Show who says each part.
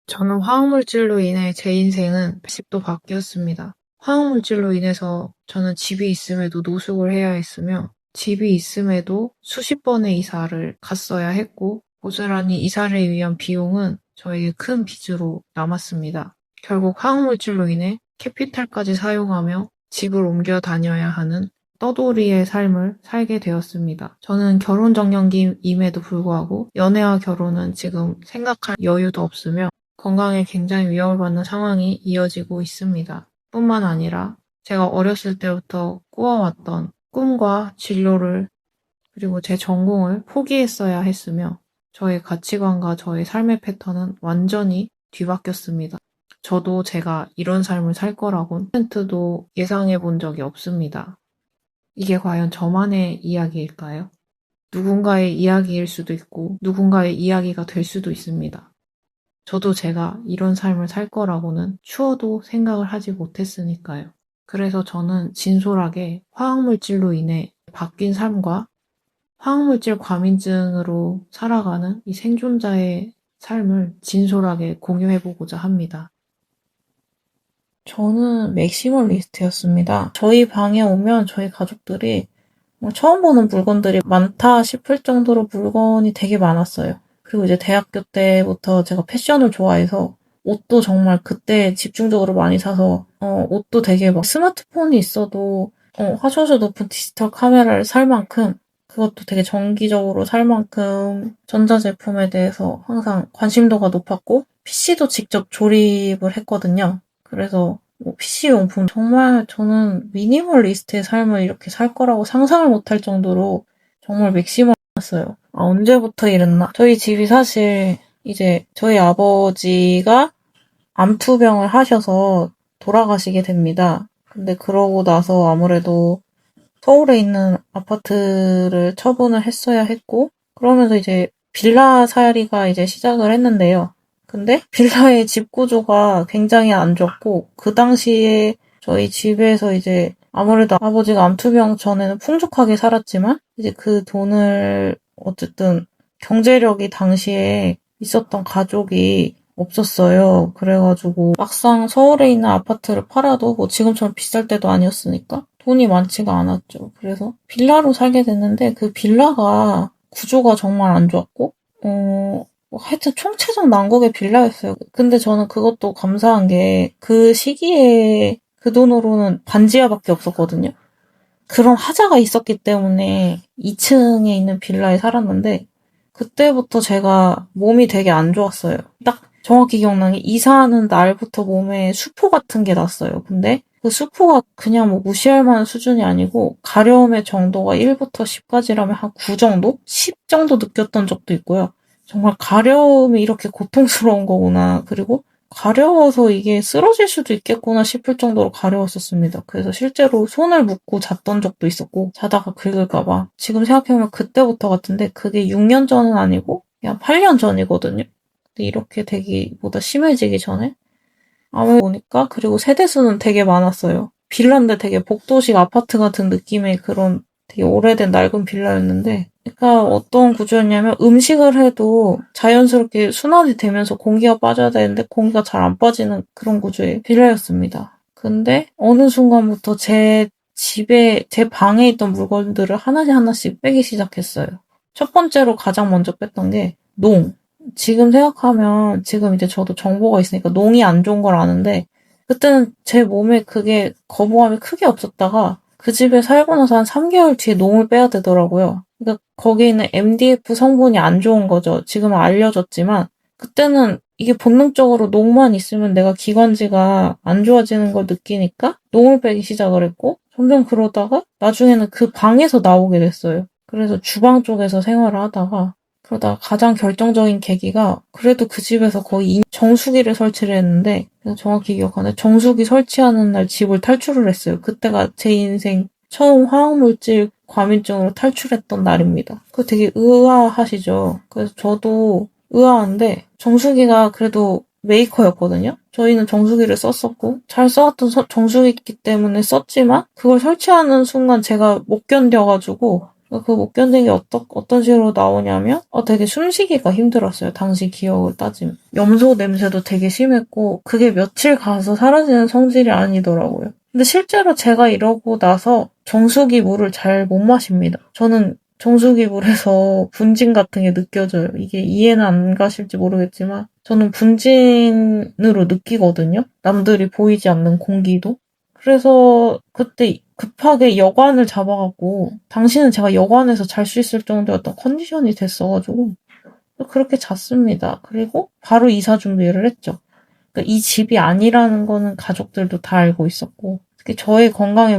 Speaker 1: 저는 화학물질로 인해 제 인생은 180도 바뀌었습니다. 화학물질로 인해서 저는 집이 있음에도 노숙을 해야 했으며, 집이 있음에도 수십 번의 이사를 갔어야 했고, 고스란히 이사를 위한 비용은 저에게 큰 빚으로 남았습니다. 결국 화학물질로 인해 캐피탈까지 사용하며 집을 옮겨 다녀야 하는 떠돌이의 삶을 살게 되었습니다. 저는 결혼 정년기임에도 불구하고 연애와 결혼은 지금 생각할 여유도 없으며 건강에 굉장히 위협을 받는 상황이 이어지고 있습니다. 뿐만 아니라 제가 어렸을 때부터 꾸어왔던 꿈과 진로를 그리고 제 전공을 포기했어야 했으며 저의 가치관과 저의 삶의 패턴은 완전히 뒤바뀌었습니다. 저도 제가 이런 삶을 살 거라곤 1%도 예상해 본 적이 없습니다. 이게 과연 저만의 이야기일까요? 누군가의 이야기일 수도 있고 누군가의 이야기가 될 수도 있습니다. 저도 제가 이런 삶을 살 거라고는 추워도 생각을 하지 못했으니까요. 그래서 저는 진솔하게 화학물질로 인해 바뀐 삶과 화학물질 과민증으로 살아가는 이 생존자의 삶을 진솔하게 공유해보고자 합니다. 저는 맥시멀리스트였습니다. 저희 방에 오면 저희 가족들이 처음 보는 물건들이 많다 싶을 정도로 물건이 되게 많았어요. 그리고 이제 대학교 때부터 제가 패션을 좋아해서 옷도 정말 그때 집중적으로 많이 사서 옷도 되게 막 스마트폰이 있어도 화소수 높은 디지털 카메라를 살 만큼 그것도 되게 정기적으로 살 만큼 전자제품에 대해서 항상 관심도가 높았고 PC도 직접 조립을 했거든요. 그래서 PC용품 정말 저는 미니멀리스트의 삶을 이렇게 살 거라고 상상을 못할 정도로 정말 맥시멀했어요. 언제부터 이랬나? 저희 집이 사실 이제 저희 아버지가 암투병을 하셔서 돌아가시게 됩니다. 근데 그러고 나서 아무래도 서울에 있는 아파트를 처분을 했어야 했고 그러면서 이제 빌라 살이가 이제 시작을 했는데요. 근데 빌라의 집 구조가 굉장히 안 좋았고 그 당시에 저희 집에서 이제 아무래도 아버지가 암투병 전에는 풍족하게 살았지만 이제 그 돈을 어쨌든 경제력이 당시에 있었던 가족이 없었어요. 그래가지고 막상 서울에 있는 아파트를 팔아도 뭐 지금처럼 비쌀 때도 아니었으니까 돈이 많지가 않았죠. 그래서 빌라로 살게 됐는데 그 빌라가 구조가 정말 안 좋았고 하여튼 총체적 난국의 빌라였어요. 근데 저는 그것도 감사한 게 그 시기에 그 돈으로는 반지하밖에 없었거든요. 그런 하자가 있었기 때문에 2층에 있는 빌라에 살았는데 그때부터 제가 몸이 되게 안 좋았어요. 딱 정확히 기억나는 게 이사하는 날부터 몸에 수포 같은 게 났어요. 근데 그 수포가 그냥 뭐 무시할 만한 수준이 아니고 가려움의 정도가 1부터 10까지라면 한 9 정도? 10 정도 느꼈던 적도 있고요. 정말 가려움이 이렇게 고통스러운 거구나. 그리고 가려워서 이게 쓰러질 수도 있겠구나 싶을 정도로 가려웠었습니다. 그래서 실제로 손을 묶고 잤던 적도 있었고 자다가 긁을까봐. 지금 생각해보면 그때부터 같은데 그게 6년 전은 아니고 그냥 8년 전이거든요. 근데 이렇게 되기보다 심해지기 전에 아무래도 보니까 그리고 세대수는 되게 많았어요. 빌라인데 되게 복도식 아파트 같은 느낌의 그런 되게 오래된 낡은 빌라였는데 그러니까 어떤 구조였냐면 음식을 해도 자연스럽게 순환이 되면서 공기가 빠져야 되는데 공기가 잘 안 빠지는 그런 구조의 빌라였습니다. 근데 어느 순간부터 제 집에 제 방에 있던 물건들을 하나씩 빼기 시작했어요. 첫 번째로 가장 먼저 뺐던 게 농. 지금 생각하면 지금 이제 저도 정보가 있으니까 농이 안 좋은 걸 아는데 그때는 제 몸에 그게 거부감이 크게 없었다가 그 집에 살고 나서 한 3개월 뒤에 농을 빼야 되더라고요. 그러니까 거기에 있는 MDF 성분이 안 좋은 거죠. 지금은 알려졌지만 그때는 이게 본능적으로 농만 있으면 내가 기관지가 안 좋아지는 걸 느끼니까 농을 빼기 시작을 했고 점점 그러다가 나중에는 그 방에서 나오게 됐어요. 그래서 주방 쪽에서 생활을 하다가 그러다 가장 결정적인 계기가 그래도 그 집에서 거의 정수기를 설치를 했는데 정확히 기억하네. 정수기 설치하는 날 집을 탈출을 했어요. 그때가 제 인생 처음 화학물질 과민증으로 탈출했던 날입니다. 그거 되게 의아하시죠? 그래서 저도 의아한데 정수기가 그래도 메이커였거든요. 저희는 정수기를 썼었고 잘 써왔던 정수기이기 때문에 썼지만 그걸 설치하는 순간 제가 못 견뎌가지고 그 못 견딘 게 어떤 식으로 나오냐면, 되게 숨쉬기가 힘들었어요. 당시 기억을 따지면. 염소 냄새도 되게 심했고, 그게 며칠 가서 사라지는 성질이 아니더라고요. 근데 실제로 제가 이러고 나서 정수기 물을 잘 못 마십니다. 저는 정수기 물에서 분진 같은 게 느껴져요. 이게 이해는 안 가실지 모르겠지만, 저는 분진으로 느끼거든요. 남들이 보이지 않는 공기도. 그래서 그때 급하게 여관을 잡아갖고 당시는 제가 여관에서 잘 수 있을 정도였던 컨디션이 됐어가지고 그렇게 잤습니다. 그리고 바로 이사 준비를 했죠. 그러니까 이 집이 아니라는 거는 가족들도 다 알고 있었고 특히 저의 건강에